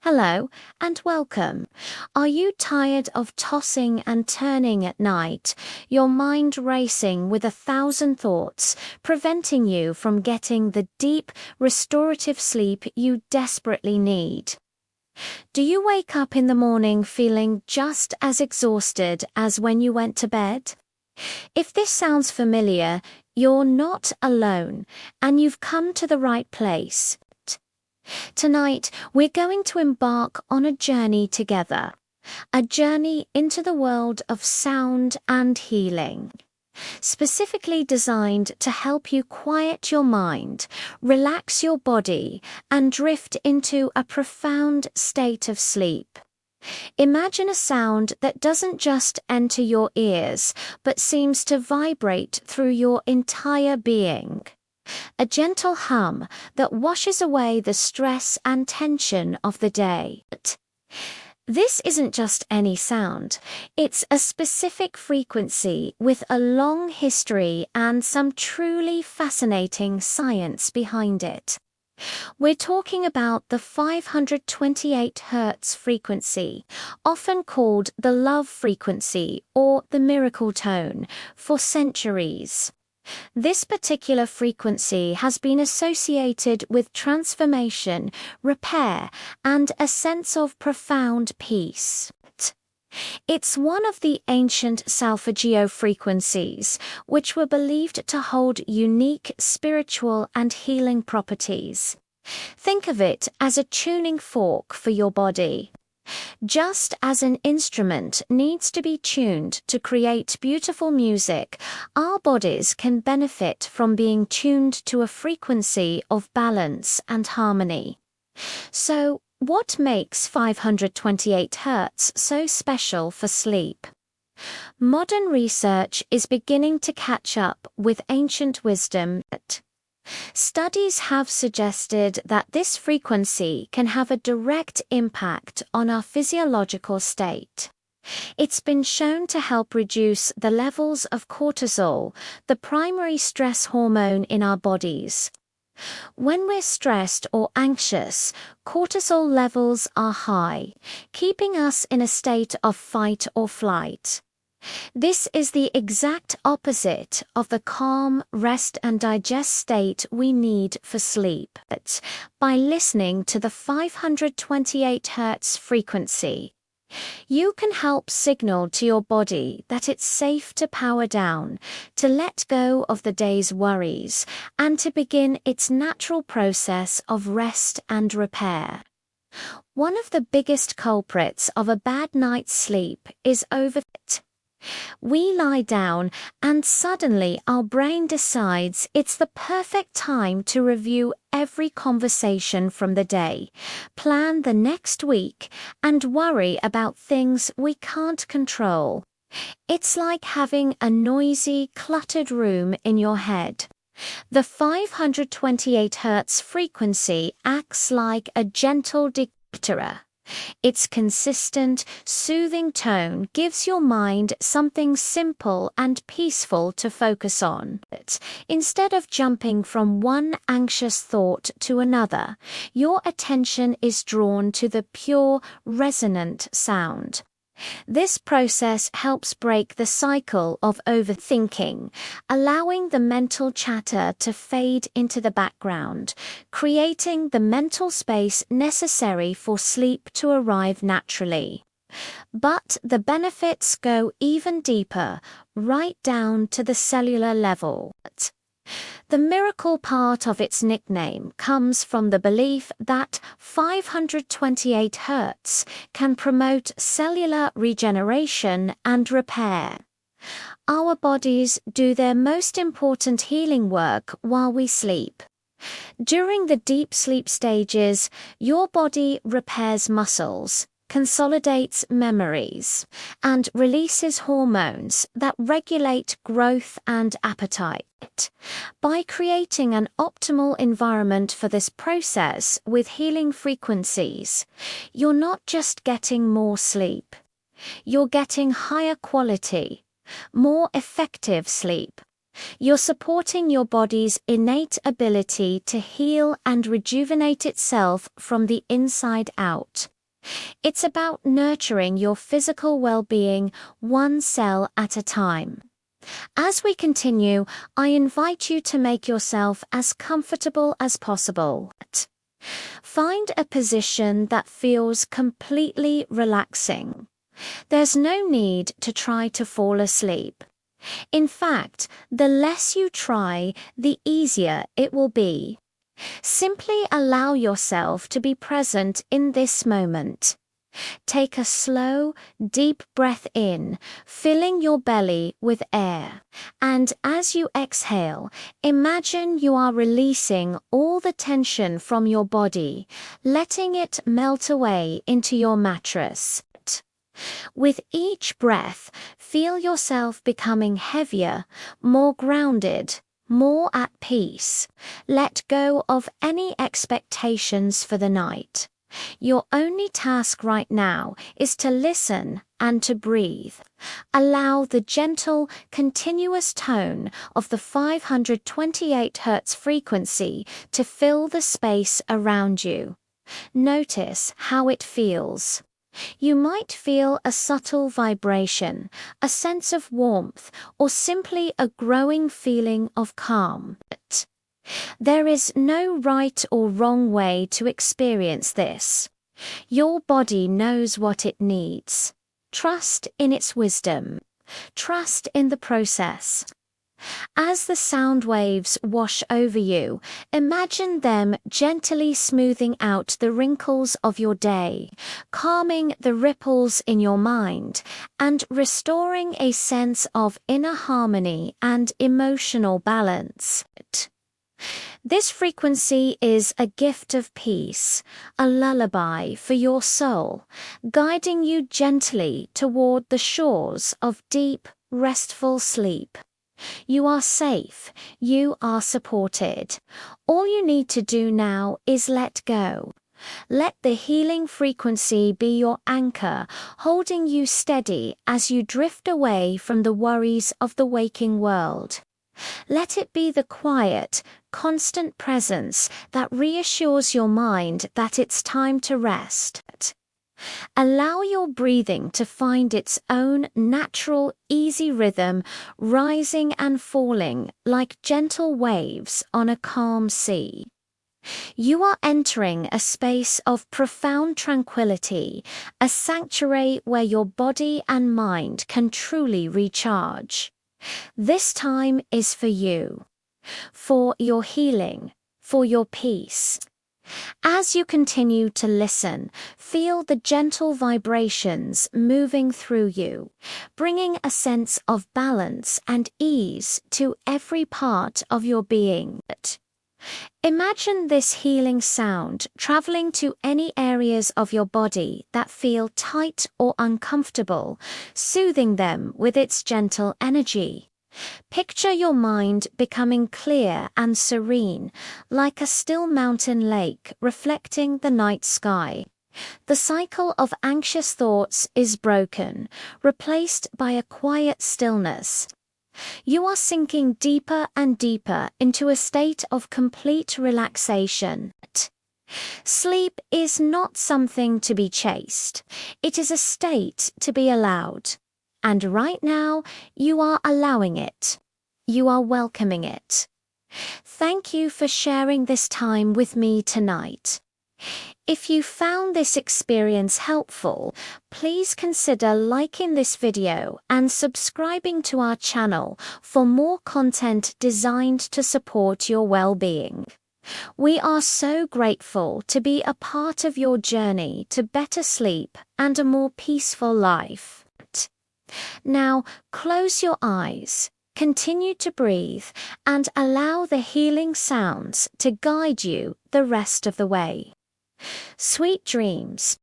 Hello and welcome. Are you tired of tossing and turning at night, your mind racing with 1,000 thoughts, preventing you from getting the deep, restorative sleep you desperately need? Do you wake up in the morning feeling just as exhausted as when you went to bed? If this sounds familiar, you're not alone, and you've come to the right place. Tonight, we're going to embark on a journey together, a journey into the world of sound and healing, specifically designed to help you quiet your mind, relax your body, and drift into a profound state of sleep. Imagine a sound that doesn't just enter your ears, but seems to vibrate through your entire being. A gentle hum that washes away the stress and tension of the day. This isn't just any sound, it's a specific frequency with a long history and some truly fascinating science behind it. We're talking about the 528 Hz frequency, often called the love frequency or the miracle tone, for centuries. This particular frequency has been associated with transformation, repair, and a sense of profound peace. It's one of the ancient solfeggio frequencies, which were believed to hold unique spiritual and healing properties. Think of it as a tuning fork for your body. Just as an instrument needs to be tuned to create beautiful music, our bodies can benefit from being tuned to a frequency of balance and harmony. So, what makes 528 Hz so special for sleep? Modern research is beginning to catch up with ancient wisdom. Studies have suggested that this frequency can have a direct impact on our physiological state. It's been shown to help reduce the levels of cortisol, the primary stress hormone in our bodies. When we're stressed or anxious, cortisol levels are high, keeping us in a state of fight or flight. This is the exact opposite of the calm, rest and digest state we need for sleep. By listening to the 528 Hz frequency, you can help signal to your body that it's safe to power down, to let go of the day's worries, and to begin its natural process of rest and repair. One of the biggest culprits of a bad night's sleep is overthinking. We lie down and suddenly our brain decides it's the perfect time to review every conversation from the day, plan the next week, and worry about things we can't control. It's like having a noisy, cluttered room in your head. The 528 Hz frequency acts like a gentle declutterer. Its consistent, soothing tone gives your mind something simple and peaceful to focus on. Instead of jumping from one anxious thought to another, your attention is drawn to the pure, resonant sound. This process helps break the cycle of overthinking, allowing the mental chatter to fade into the background, creating the mental space necessary for sleep to arrive naturally. But the benefits go even deeper, right down to the cellular level. The miracle part of its nickname comes from the belief that 528 Hz can promote cellular regeneration and repair. Our bodies do their most important healing work while we sleep. During the deep sleep stages, your body repairs muscles, consolidates memories, and releases hormones that regulate growth and appetite. By creating an optimal environment for this process with healing frequencies, you're not just getting more sleep. You're getting higher quality, more effective sleep. You're supporting your body's innate ability to heal and rejuvenate itself from the inside out. It's about nurturing your physical well-being one cell at a time. As we continue, I invite you to make yourself as comfortable as possible. Find a position that feels completely relaxing. There's no need to try to fall asleep. In fact, the less you try, the easier it will be. Simply allow yourself to be present in this moment. Take a slow, deep breath in, filling your belly with air. And as you exhale, imagine you are releasing all the tension from your body, letting it melt away into your mattress. With each breath, feel yourself becoming heavier, more grounded, more at peace. Let go of any expectations for the night. Your only task right now is to listen and to breathe. Allow the gentle, continuous tone of the 528 Hz frequency to fill the space around you. Notice how it feels. You might feel a subtle vibration, a sense of warmth, or simply a growing feeling of calm. There is no right or wrong way to experience this. Your body knows what it needs. Trust in its wisdom. Trust in the process. As the sound waves wash over you, imagine them gently smoothing out the wrinkles of your day, calming the ripples in your mind, and restoring a sense of inner harmony and emotional balance. This frequency is a gift of peace, a lullaby for your soul, guiding you gently toward the shores of deep, restful sleep. You are safe. You are supported. All you need to do now is let go. Let the healing frequency be your anchor, holding you steady as you drift away from the worries of the waking world. Let it be the quiet, constant presence that reassures your mind that it's time to rest. Allow your breathing to find its own natural, easy rhythm, rising and falling like gentle waves on a calm sea. You are entering a space of profound tranquility, a sanctuary where your body and mind can truly recharge. This time is for you, for your healing, for your peace. As you continue to listen, feel the gentle vibrations moving through you, bringing a sense of balance and ease to every part of your being. Imagine this healing sound traveling to any areas of your body that feel tight or uncomfortable, soothing them with its gentle energy. Picture your mind becoming clear and serene, like a still mountain lake reflecting the night sky. The cycle of anxious thoughts is broken, replaced by a quiet stillness. You are sinking deeper and deeper into a state of complete relaxation. Sleep is not something to be chased. It is a state to be allowed. And right now, you are allowing it. You are welcoming it. Thank you for sharing this time with me tonight. If you found this experience helpful, please consider liking this video and subscribing to our channel for more content designed to support your well-being. We are so grateful to be a part of your journey to better sleep and a more peaceful life. Now, close your eyes, continue to breathe, and allow the healing sounds to guide you the rest of the way. Sweet dreams.